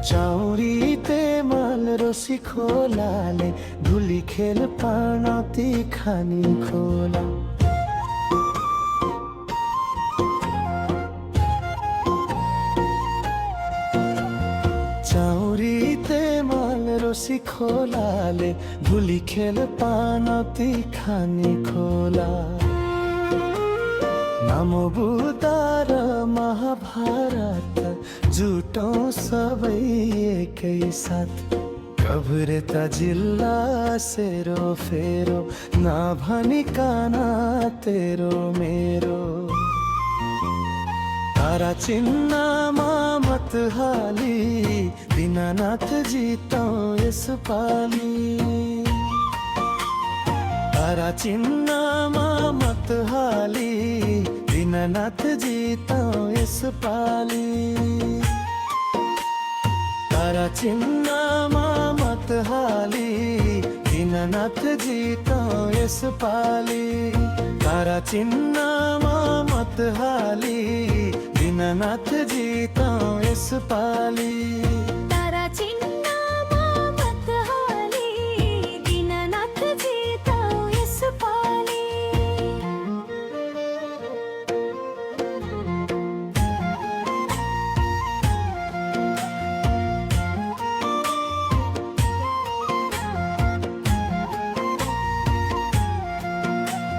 चाउरीते माल Rossi खोलाले धुली खेल पाणती खानी खोला। चाउरीते माल रोसी खोलाले धुली खेल पाणती खानी खोला। नामो बुद्ध र महाभारत जुटौँ सबै एकैसाथ। कभरे त जिल्ला सेरो फेरो नभनिकन तेरो मेरो। तारा चिन्हमा मत हाली दीनानाथ जितौँ यसपालि। तारा चिन्हमा मत हाली दीनानाथ जितौँ यसपालि। तारा चिन्हमा मत हाली दीनानाथ जितौँ यसपालि। तारा चिन्हमा मत हाली दीनानाथ जितौँ यसपालि। तारा चिन्ह